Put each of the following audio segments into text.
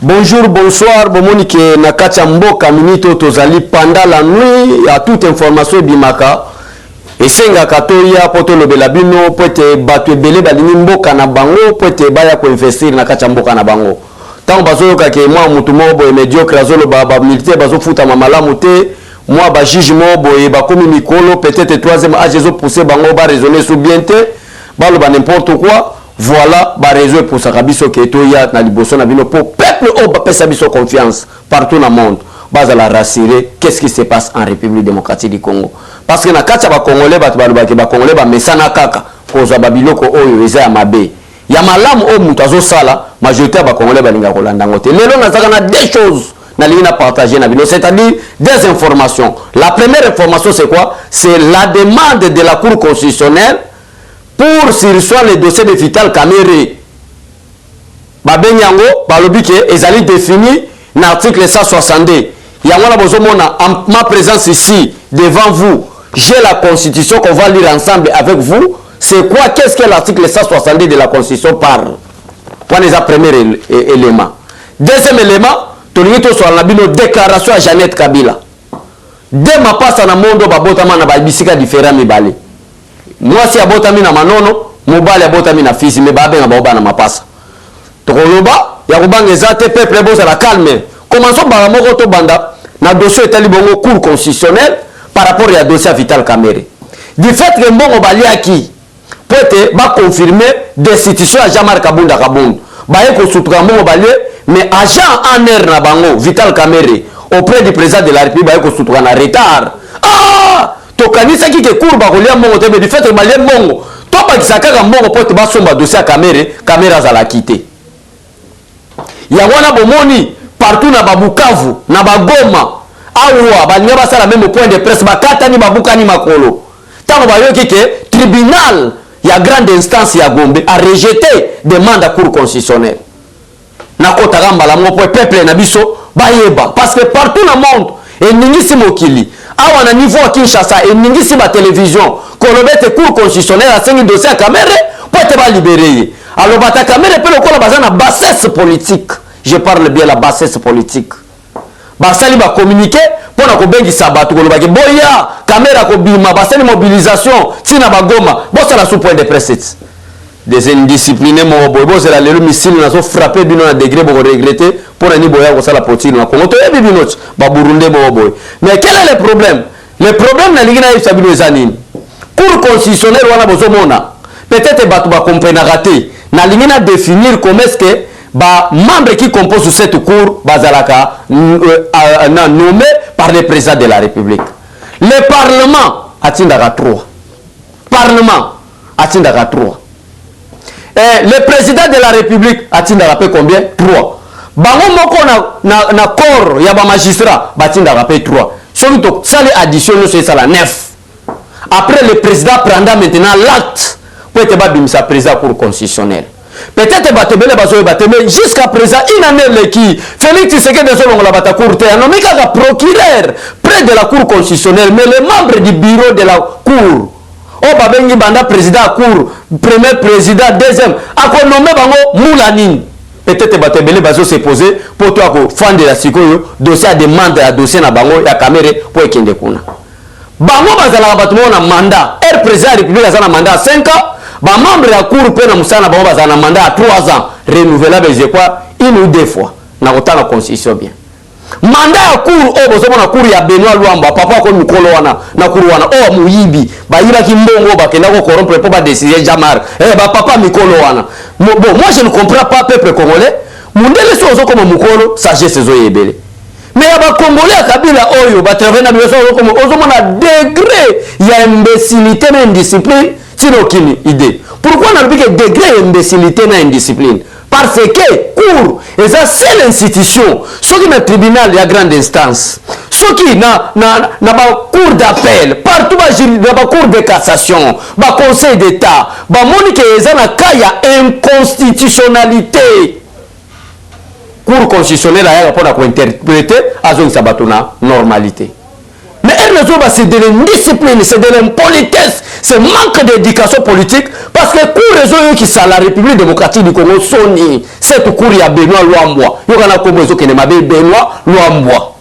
Bonjour, bonsoir, Bomonike Nakacha Mboka Minito Tozali pendant la nuit à toute information bimaka. Et senga katoya poto lobela bino pote batwe bele balini mboka na bango pote baya ko investir na kacha mboka na bango. Tant bazo ka ke moi mutu mobo médiocre azolo ba militaire bazo futa mamalamu te moi ba juge mobo e ba komi mikolo peut-être troisième âge zo pousser bango ba raisonner sous bien te ba lo ba n'importe quoi. Voilà, bah raison pour ça kabiso keto ya na liboso na bino pour peuple au ba pesa biso confiance partout dans le monde. Bas à la rassurer qu'est-ce qui se passe en République démocratique du Congo. Parce que na kacha ba congolais ba congolais ba mesana kaka koza babiloko oyo eza ya mabe. Ya malamu o mutu azo sala majorité ba congolais ba linga kolanda ngote. Lelo na zaka na deux choses na linga partager na bino, c'est-à-dire des informations. La première information c'est quoi? C'est la demande de la Cour constitutionnelle pour surseoir les dossiers de Vital Kamerhe. Babenyango, balobi ke ezali défini dans l'article 162. Yangona bozomona en ma présence ici devant vous, j'ai la constitution qu'on va lire ensemble avec vous. C'est quoi? Qu'est-ce que l'article 162 de la constitution parle? Point est le premier élément. Deuxième élément, tolingito sur la déclaration à Jeannette Kabila. Dès ma passe na mondo babotama na babisika différent mibale. Moi si abotami na manono, mobali abotami na fils me babe na baoba na mapasa. Tokoloba ya kubanga ezate peuple boza la calme. Commençons par moko to banda na dossier etali bongo cour constitutionnelle par rapport à dossier Vital Kamerhe. Du fait que mbongo baliaki peut-être ba confirmer destitution à Jean-Marc Kabunda Kabunda. Ba eko sutuka mbongo balie mais agent en air na bango Vital Kamerhe auprès du président de la République ba eko sutuka na retard. Ah! Tokanisa ki ke cour ba kolia mbongo te mais du fait que balie mbongo to ba kisaka mbongo pote ba somba dossier Kamerhe azala quitté. Ya wana bomoni partout na Babukavu, na Bagoma, awa balinga basala même au point de presse bakata ni babuka ni makolo. Tango bayoki ke tribunal ya grande instance ya Gombe a rejeté demande à Cour constitutionnelle. Na kota gamba la mo peuple na biso bayeba parce que partout dans le monde et ningisi mokili awa na niveau à Kinshasa et ningisi ba télévision kolobete Cour constitutionnelle a sengi dossier à Kamerhe pour être libéré. Alors bata Kamerhe peut le kola bazana bassesse politique. Je parle bien de la bassesse politique. Basali va communiquer pour la kobengi sabatu kolobaki boya Kamerhe ko bima basali mobilisation tina bagoma bossa la sous point de presse. Des indisciplinés mo bobo c'est la lelo missile na so frapper bino na degré pour regretter pour ani boya ko sala potine na Congo to yebi bino ba Burundi mo boy. Mais quel est le problème? Le problème na lingina yisa bino ezanini. Cour constitutionnelle wana bozomona. Peut-être batu ba comprendre raté. Na lingina définir comment est-ce que ba membres qui composent cette cour bazalaka nommé par le président de la République. Le Parlement atindaka 3. Parlement atindaka 3. Et le président de la République atindaka pe combien? 3. Bango moko na corps ya ba magistrat batindaka pe 3. Soki to sali addition c'est ça la 9. Après le président prendra maintenant l'acte pour être babimisa président cour constitutionnelle. Peut-être batebele bazo bateme jusqu'à présent une année qui Félix Tshisekedi de son la bata cour te nommé comme procureur près de la cour constitutionnelle mais les membres du bureau de la cour o babengi banda président cour premier président deuxième a nommé bango Moulani. Peut-être batebele bazo se poser pour toi ko fan de la sikoyo dossier à demande à dossier na bango ya Kamerhe pour ekende kuna bango bazala batumo na mandat er président de la République azana mandat 5 ans. Ba membre ya cour pe na musana ba bazana mandat à 3 ans renouvelable je crois une ou deux fois na kota la constitution bien mandat ya cour o bozomo na cour ya Benoît Luamba papa ko mikolo wana na cour wana o muyibi ba yiba ki mbongo ba kenda ko corrompre pour ba décider Jamar ba papa mikolo wana bon moi je ne comprends pas peuple congolais mundele so zo comme mukolo sagesse zo yebele mais ya ba congolais Kabila oyo ba travailler na biso comme ozomo na degré ya imbécilité na indiscipline. Sinon aucune idée. Pourquoi on a dit que degré d'imbécilité et indiscipline? Parce que cour est la seule institution, ce qui est le tribunal de la grande instance, ce qui n'a pas cour d'appel, partout dans la cour de cassation, le conseil d'État, il y a inconstitutionnalité. Cour constitutionnelle a pour interpréter à une normalité. Mais les autres, c'est de l'indiscipline, c'est de l'impolitesse, c'est manque d'éducation politique, parce que pour les autres qui sont la République démocratique du Congo, c'est tout court, il y a Benoît Luamboa. Il y a comme les autres qui n'aiment Benoît Luamboa.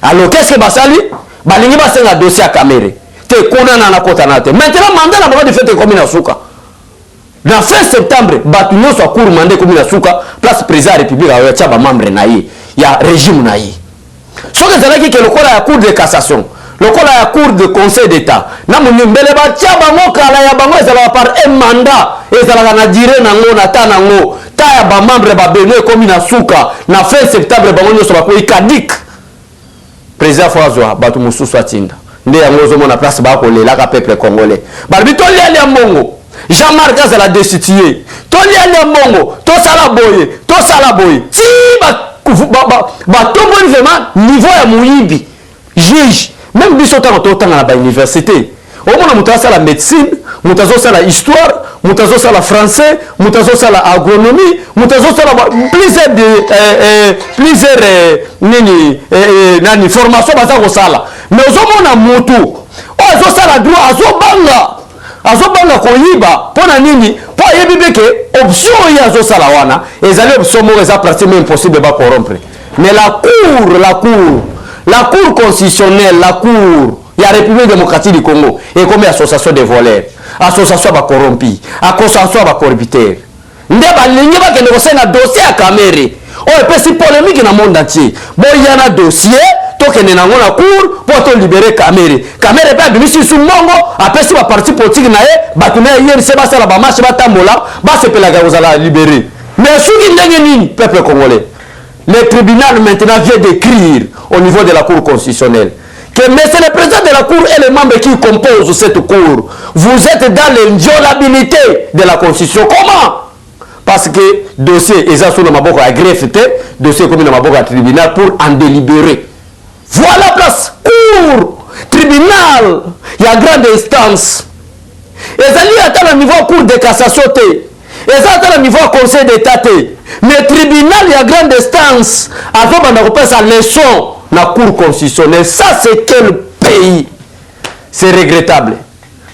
Alors, qu'est-ce que Bassali? Balingi Bassenga dossier à Caméré. Te kona na kota na te. Maintenant, mandat la de fête comme na souka. Dans fin septembre, Batuno soit court mandat comme na souka, place président de la République à Yachaba membre naïe. Il y a régime naïe. Ce que c'est là qui est le cours à la Cour de cassation, le cours à la Cour de Conseil d'État. N'a mon numéro ba tchaba moka la ya bango ezala par un mandat ezala na dire nango na ta nango ta ya ba membre ba Benoît comme na souka na fin septembre bango nyoso ba ko ikadik. Président François Batu Mususu Atinda. Nde ya ngozo mona place ba ko lela ka peuple congolais. Barbi to liali ya mongo. Jean-Marc Azala destitué. To liali ya mongo, to sala boye. Ti ba tombo vraiment niveau ya muyibi. Juge, même biso ta to tanga na ba université. Au moins muta sala médecine, muta zo sala histoire, muta zo sala français, muta zo sala agronomie, muta zo sala plusieurs nani formation baza ko sala. Mais ozomona mutu ozo sala droit azobanga koyiba pona nini po yebi ke option ya zo sala wana ezali option mo eza pratiquement impossible ba corrompre. Mais la cour constitutionnelle, la cour il y a la République démocratique du Congo et comme association de voleurs, association ba corrompus, association ba corrupteurs. Ndeba lingi ba kende ko sena dossier à Caméré. Oh, et puis c'est polémique dans le monde entier. Bon, il y a un dossier, toke na ngona cour pour te libérer Caméré. Caméré pas bimisi sous mongo, après si ba parti politique na batuna hier c'est ba sala ba marche ba tambola, ba se pelaga vous allez libérer. Mais sous qui ndenge nini peuple congolais. Le tribunal maintenant vient d'écrire au niveau de la Cour constitutionnelle que c'est le président de la Cour et les membres qui composent cette Cour. Vous êtes dans l'inviolabilité de la Constitution. Comment? Parce que dossier est sur le maboko à greffe, dossier comme le maboko à tribunal pour en délibérer. Voilà place Cour, tribunal, il y a grande instance. Et ça y est à niveau Cour de cassation. Et ça à niveau Conseil d'État. Mais tribunal, il y a grande instance. Avant, on a repris sa leçon dans la Cour constitutionnelle. Ça, c'est quel pays? C'est regrettable.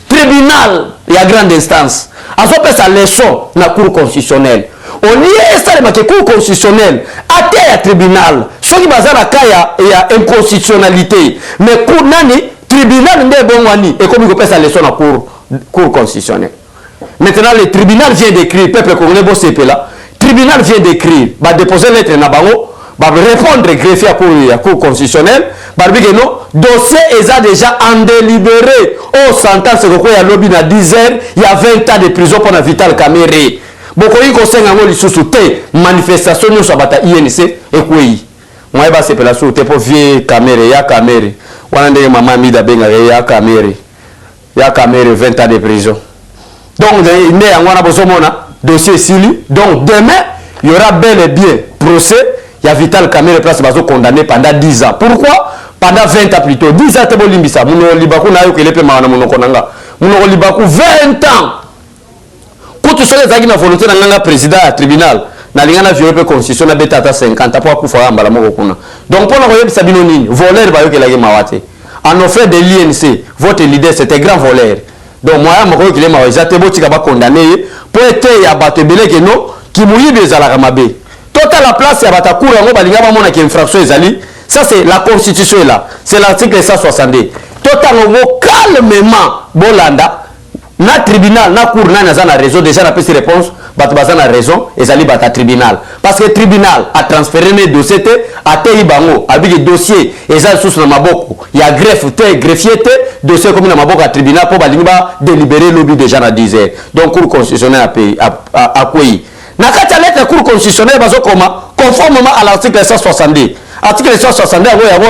Tribunal, il y a grande instance. Avant, on a sa leçon dans la Cour constitutionnelle. On y est installé dans la Cour constitutionnelle. À terre, tribunal. Ce qui il y a inconstitutionnalité. Mais Cour nani, tribunal, n'est bon wani. Et comme il a sa leçon dans la Cour constitutionnelle. Maintenant, le tribunal vient d'écrire, peuple congolais, bon, c'est là. Tribunal vient d'écrire, va déposer lettre dans Nabango, va répondre greffier à la Cour constitutionnelle, va dire que non, dossier est déjà en délibéré. Oh, sentence, c'est qu'il y a lobby à 10 heures, il y a 20 ans de prison pour la Vital Caméré. Beaucoup de conseils ont sous manifestation, nous sommes à INC, et quoi? Moi, je vais se pour vieux Caméré, ya Caméré. On a dit maman Mida Benga, ya Caméré. Ya Caméré, 20 ans de prison. Donc, il y a un dossier Sili. Donc, demain, il y aura bel et bien procès. Il y a Vital Caméré place condamné pendant 10 ans. Pourquoi? Pendant 20 ans plutôt. 10 ans, c'est bon, Limbisa. Mouno Libakou n'a eu que les paiements à mon konanga. Mouno Libakou, 20 ans. Quand tu sais que la volonté d'un président à tribunal, n'a rien à violer la constitution, n'a pas 50 ans pour pouvoir en balamoko. Donc, pour la Sabinoni, voleur, va y avoir la mawate. En offre de l'INC, votre leader, c'était grand voleur. Donc moi je suis condamné pour être abattu qui mouille des alarmabé. Total la place ya cour qui infraction ça c'est la constitution là, c'est l'article 162. Total calmement bolanda na tribunal na cour na raison déjà la petite réponse na raison et zali bata tribunal parce que tribunal a transféré les dossiers à Teibango avec dossier et ça sous na maboko il y a greffe greffier dossier comme na maboko à tribunal pour balinga délibérer lobby déjà na 10 heures donc cour constitutionnelle à quoi na kati lettre cour constitutionnelle bazo comment conformément à l'article 162 article 162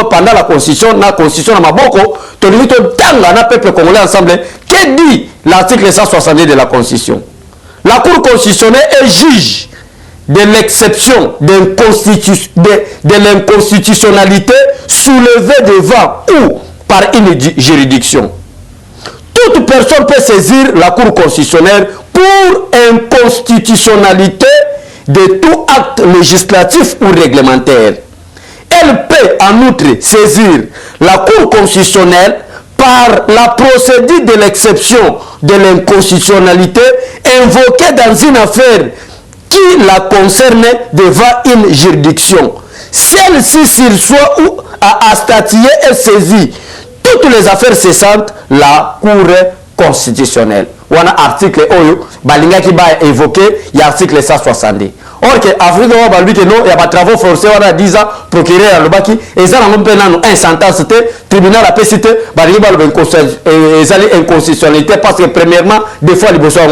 pendant la constitution na maboko to limite tanga na peuple congolais ensemble que dit l'article 162 de la constitution. La Cour constitutionnelle est juge de l'exception de l'inconstitutionnalité soulevée devant ou par une juridiction. Toute personne peut saisir la Cour constitutionnelle pour inconstitutionnalité de tout acte législatif ou réglementaire. Elle peut en outre saisir la Cour constitutionnelle par la procédure de l'exception de l'inconstitutionnalité invoquée dans une affaire qui la concerne devant une juridiction. Celle-ci, s'il soit ou à statuer et saisir toutes les affaires cessantes, la Cour constitutionnelle. On a article Oyo, Balinga qui va évoquer, il y a article 160. Or que Afrique va lui que non, il y a pas travaux forcés, on a 10 ans, procureur à l'Obaki, et ça n'a pas un sentence, tribunal a pu citer, Balinga va inconstitutionnalité parce que premièrement, des fois, les besoins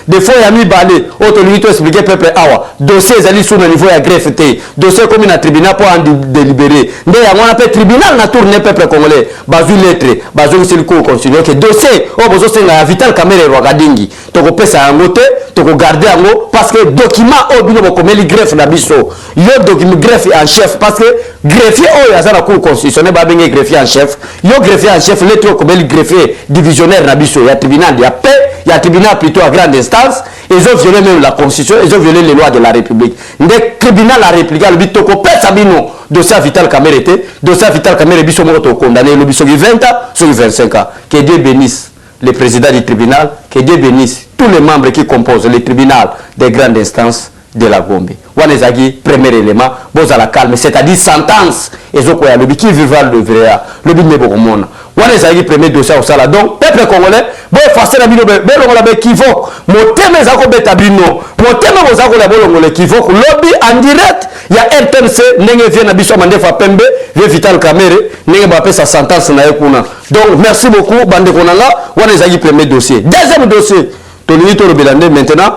des fois, il y a mis balé, autorité expliquer peuple awa, dossier est sous le niveau de greffe, dossier comme un tribunal pour en délibérer. Mais on appelle tribunal, na tourné peuple congolais, bazu lettre, bazu c'est le cours constitutionnel, que dossier, oh, besoin c'est la vitale caméra et rogadingi, toko pesa en côté, toko garder en haut, parce que document, oh, bino comme les greffe na biso yo document greffe en chef parce que greffier oh ya la cour constitutionnelle ba benga greffier en chef yo greffier en chef lettre comme les greffier divisionnaire na biso ya tribunal de la paix ya tribunal plutôt à grande instance ils ont violé même la constitution ils ont violé les lois de la république le tribunal la république le bitoko pesa bino dossier vital camérité dossier vital caméré biso mo to condamné le biso 20 ans sur 25 ans que Dieu bénisse le président du tribunal que Dieu bénisse tous les membres qui composent le tribunal des grandes instances de la Gombe. Wanezagi, premier élément, boza la calme, c'est-à-dire sentence. Et zo koya lobi qui vivra le vrai, lobi ne bokomona. Wanezagi premier dossier au sala. Donc peuple congolais, bo effacer la bino be longola be kivo. Motema zako beta bino. Motema bozako la bolongole kivo. Lobby en direct, il y a RTNC nenge vient na biso mandefa pembe, vie vital caméré, nenge ba pesa sentence na yekuna. Donc merci beaucoup bande konanga, wanezagi premier dossier. Deuxième dossier, Tony to lobelande maintenant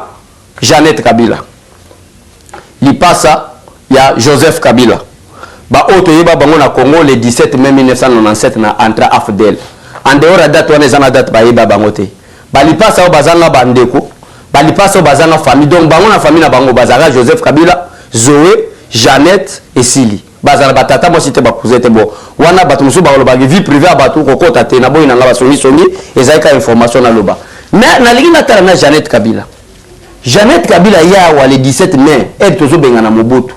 Jeannette Kabila. Il passe, il y a Joseph Kabila. Ba auto yeba bango na Congo le 17 mai 1997 na entra AFDL. En dehors de date on est en date ba yeba bango te. Ba li passe au bazanga bandeko. Ba li passe au bazanga famille. Donc bango na famille na bango bazanga Joseph Kabila, Zoé, Jeannette et Sili. Bazala batata moi c'était ba cousin te bon. Wana batu musu ba loba vie privée abatu ko kota te na boy na ngaba songi songi ezaika information na loba. Mais na lingi na tala na Jeannette Kabila. Jeannette Kabila yawa le 17 mai, elle tozo bengana Mobutu.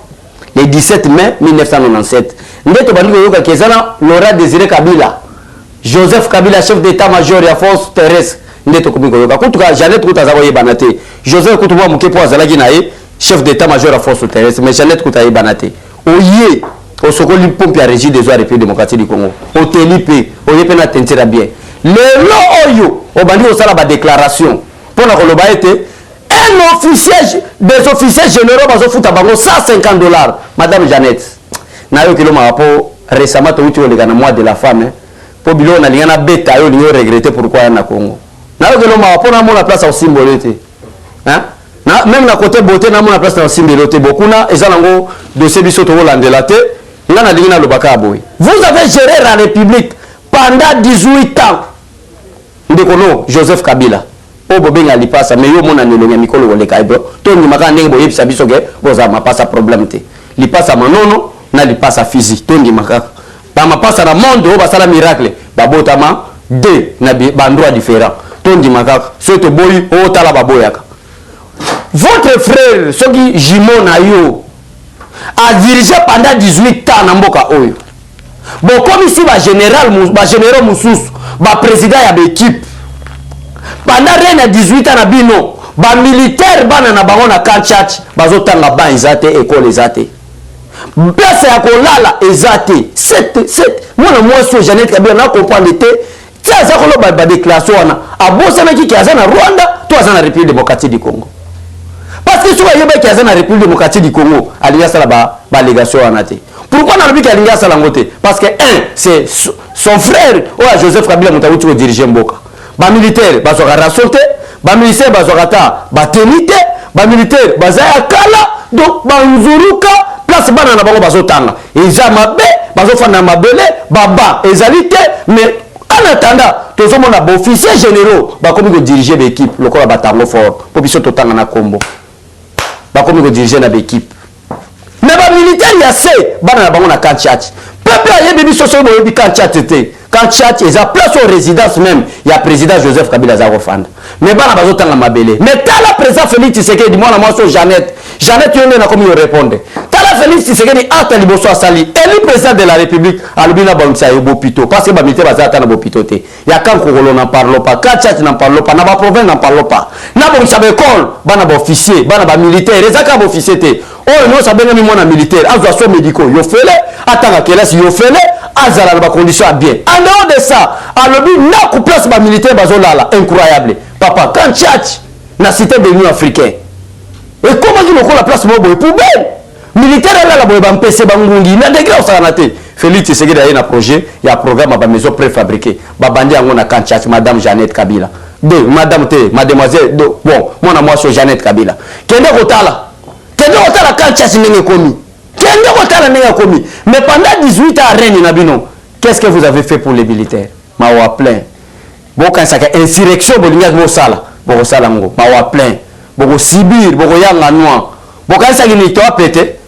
Le 17 mai 1997. Ndeto bandiko yoka kezana Laurent Désiré Kabila. Joseph Kabila chef d'état-major ya force terrestre. Ndeto komiko yoka. Kutuka Jeannette kutaza boye banate. Joseph kutuwa mukepo azalaki na ye chef d'état-major ya force terrestre. Mais Jeannette kutaye banate. Oye osokoli pompe ya régie des oies République démocratique du Congo. Otelipe, oye pena tentira bien. Le lo oyo obandi osala ba déclaration. Pour la koloba été un officier, des officiers généraux bazo futa bango $150. Madame Jeannette. Na yo kilo ma rapport récemment to uti le mois de la femme. Po bilo na lingana beta yo lingo regretter pourquoi na Congo. Na yo kilo ma rapport na mona place au symbolité. Hein? Na même na côté beauté na mona place au symbolité beaucoup na ezalango dossier biso to landela te. Nga na lingana lobaka boy. Vous avez géré la République pendant 18 ans. Ndekono Joseph Kabila. O bobenga li pasa mais yo mona nelonga mikolo wole kaibro to ni maka ndenge boye bisa biso ke boza ma pasa problème te li pasa manono na li pasa physique to ndi maka ba ma pasa na monde o basala miracle ba botama de na ba ndroit différent to ndi maka so to boyi o tala ba boyaka votre frère soki Jimon na yo a dirigé pendant 18 ans na mboka oyo bon comme ici ba général mususu ba président ya l'équipe pendant rien à 18 ans na bino ba militaire bana na bango na Kanchach bazotanga ba ezate école ezate pesa ya kolala ezate cette mwana mwasi Jeannette Kabila na comprendre te tia za kolo ba déclaration wana abosana ki aza na Rwanda to aza na République démocratique du Congo parce que souvent yeba ki aza na République démocratique du Congo aliya sala ba légation wana te pourquoi na lobiki aliya sala ngote parce que un c'est son frère ou Joseph Kabila mutabuti ko diriger mboka ba militaire bazora rasote ba militaire bazora ta ba tenite ba militaire bazaya kala donc ba nzuruka place bana na bango bazotanga eza mabe bazofana mabele baba ezalité mais en attendant tozo mona ba officier généraux ba komi ko diriger l'équipe lokola batango fort po biso totanga na kombo ba komi ko diriger na l'équipe mais ba militaire ya se bana na bango na Kanchach peuple ayebi biso so boyebi Kanchach te Kanchach eza place aux résidences même il y a président Joseph Kabila Zarofanda mais bana bazotanga mabele mais tala président Félix Tshisekedi mwana mwaso Jeannette yone na komi répondre tala Félix Tshisekedi ata liboso asali élu président de la République alobina bamisa bopito parce que bamité bazata na bopito te ya kan kokolo n'en parle pas Katchat n'en parle pas na ba province n'en parle pas na bon sabe école bana ba officier bana ba militaire ezaka ba officier te oh non sabe ngami mwana militaire azwa so médicaux yo fele atanga kelasi yo fele azala na ba condition bien en dehors de ça alobi na ku place ba militaire bazolala incroyable papa Katchat na cité de l'Union africaine et comment il a la place mobo et poubelle militaire là la boye ba mpese bangungi na degré osana te Félix Tshisekedi a un projet il y a programme à maison préfabriquée ba bandi yango na Katchat madame Jeannette Kabila de madame te mademoiselle de bon mona moi so Jeannette Kabila kende kotala Katchat ndenge komi kende kotala ndenge komi mais pendant 18 ans à Rennes na bino qu'est-ce que vous avez fait pour les militaires mawa plein bon quand ça insurrection bolinga mo sala boko sala ngo mawa plein boko sibir boko yanga noir boko quand ça ni toi pété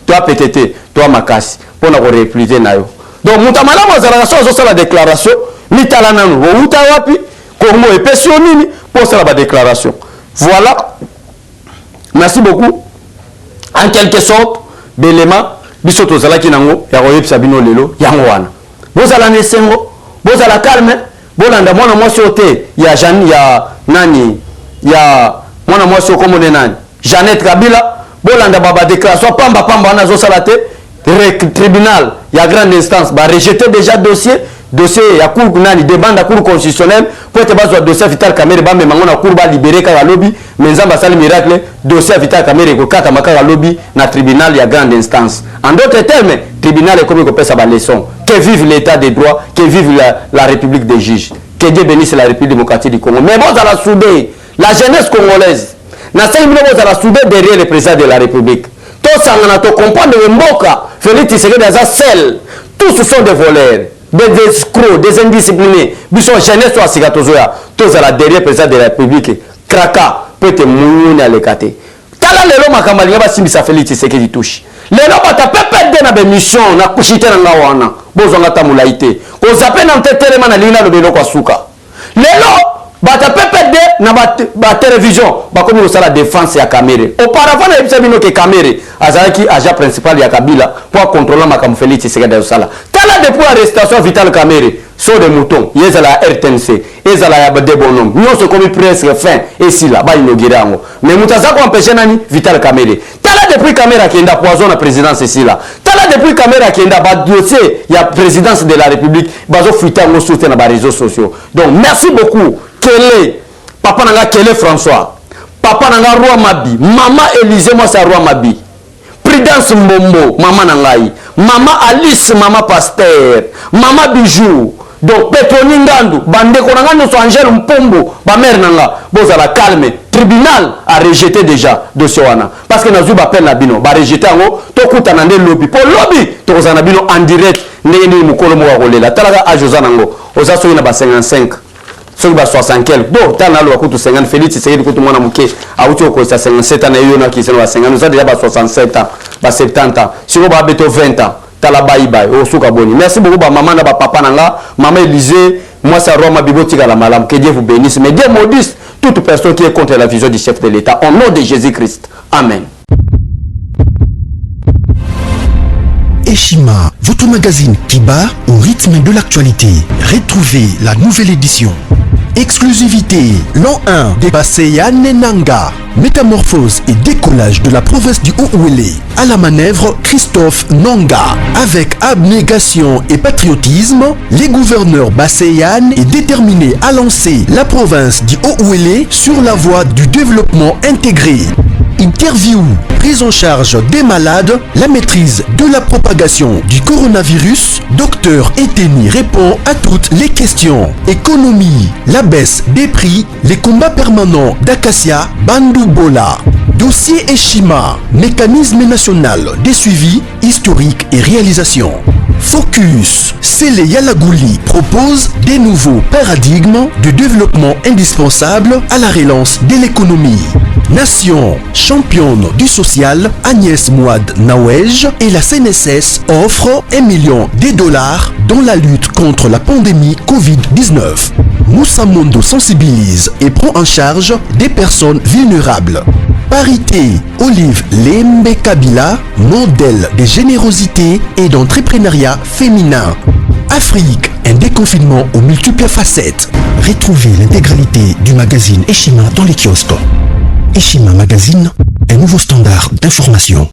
toi makasi pour na répliquer na yo donc mutamala mozala so la déclaration ni tala nanu wo uta wapi Congo et nini pour ça la déclaration voilà merci beaucoup en quelque sorte d'éléments biso tozala ki nango ya koyebisa bino lelo yango wana bozala nesengo bozala calme bolanda mwana mwasi ote ya Jeanne ya nani ya mwana mwasi okomone nani Jeannette Kabila bolanda baba déclaration pamba wana zo salate tribunal ya grande instance ba rejeter déjà dossier ya cour nani demande à cour constitutionnelle pour être basé dossier Vital Kamerhe ba memanga na cour ba libérer ka lobby mais nzamba sali miracle dossier Vital Kamerhe ko kata makaka lobby na tribunal ya grande instance en d'autres termes tribunal est comme ko pesa ba leçon que vive l'état de droit que vive la république des juges que Dieu bénisse la République démocratique du Congo mais bon à la soudé la jeunesse congolaise na sai bino à la soudé derrière le président de la République to sangana to comprendre mboka Félix Tshisekedi aza seul tous ce sont des voleurs des escrocs des indisciplinés biso jeunesse to asika tozoya tous à la derrière président de la République kraka peut-être mounyone alekate tala lelo makamba linga basimbisa Félix Tshisekedi touche lelo bata pepe na mission na kushite na ngawana bozonga tamulaite ko zape na ntetelema na lina lobelo kwa suka lelo bata pepe na ba télévision bakomi osala défense ya Kamerhe auparavant na ebisa bino ke Kamerhe azalaki agent principal ya Kabila pour contrôler makambo Félix Tshisekedi osala tala depuis arrestation Vital Kamerhe so de mouton yezala RTNC ezala ya de bonhomme nyonso komi presque fin esila ba inauguré yango mais mutaza ko empêcher nani Vital Kamerhe tala depuis Kamerhe akenda poison na présidence esila tala depuis Kamerhe akenda ba dossier ya présidence de la République bazo fuita ngo soutien na ba réseaux sociaux donc merci beaucoup Kélé papa nanga Kélé François papa nanga Roi Mabi maman Élisée moi c'est Roi Mabi Prudence Mbombo maman nangai maman Alice maman Pasteur maman Bijou donc Petroni Ngandu bande konanga no so Angel Mpombo ba mère nanga bozala calme tribunal a rejeté déjà dossier wana parce que nazu ba peine na bino ba rejeter ngo to kutana nde lobby pour lobby to kozana bino en direct ndenge mukolo mo wa kolela talaka ajozana ngo oza so ina ba 55 soki ba 60 do tana lo kutu 50 Félix Tshisekedi kutu mwana muke auti ko sa 57 ans na yo na kiseno ba 50 nous a déjà ba 67 ans ba 70 ans siko ba beto 20 ans tala bye o suka boni merci beaucoup ba maman na ba papa nanga maman Élisée moi ça Roma bibotika la malam que Dieu vous bénisse mais Dieu maudisse toute personne qui est contre la vision du chef de l'État au nom de Jésus-Christ amen. Eshima, votre magazine qui bat au rythme de l'actualité. Retrouvez la nouvelle édition. Exclusivité, l'an 1 des Basseyane Nanga. Métamorphose et décollage de la province du Haut-Ouélé. À la manœuvre, Christophe Nanga. Avec abnégation et patriotisme, les gouverneurs Basseyane est déterminé à lancer la province du Haut-Ouélé sur la voie du développement intégré. Interview, prise en charge des malades, la maîtrise de la propagation du coronavirus. Docteur Eteni répond à toutes les questions. Économie, la baisse des prix, les combats permanents d'Acacia, Bandoubola. Dossier Eshima, mécanisme national des suivis historiques et réalisations. Focus, Sele Yalagouli propose des nouveaux paradigmes de développement indispensables à la relance de l'économie. Nation, championne du social, Agnès Mouad Nawej et la CNSS offrent $1 million dans la lutte contre la pandémie Covid-19. Moussa Mondo sensibilise et prend en charge des personnes vulnérables. parité. Olive Lembe Kabila, modèle de générosité et d'entrepreneuriat féminin. Afrique, un déconfinement aux multiples facettes. Retrouvez l'intégralité du magazine Eshima dans les kiosques. Eshima Magazine, un nouveau standard d'information.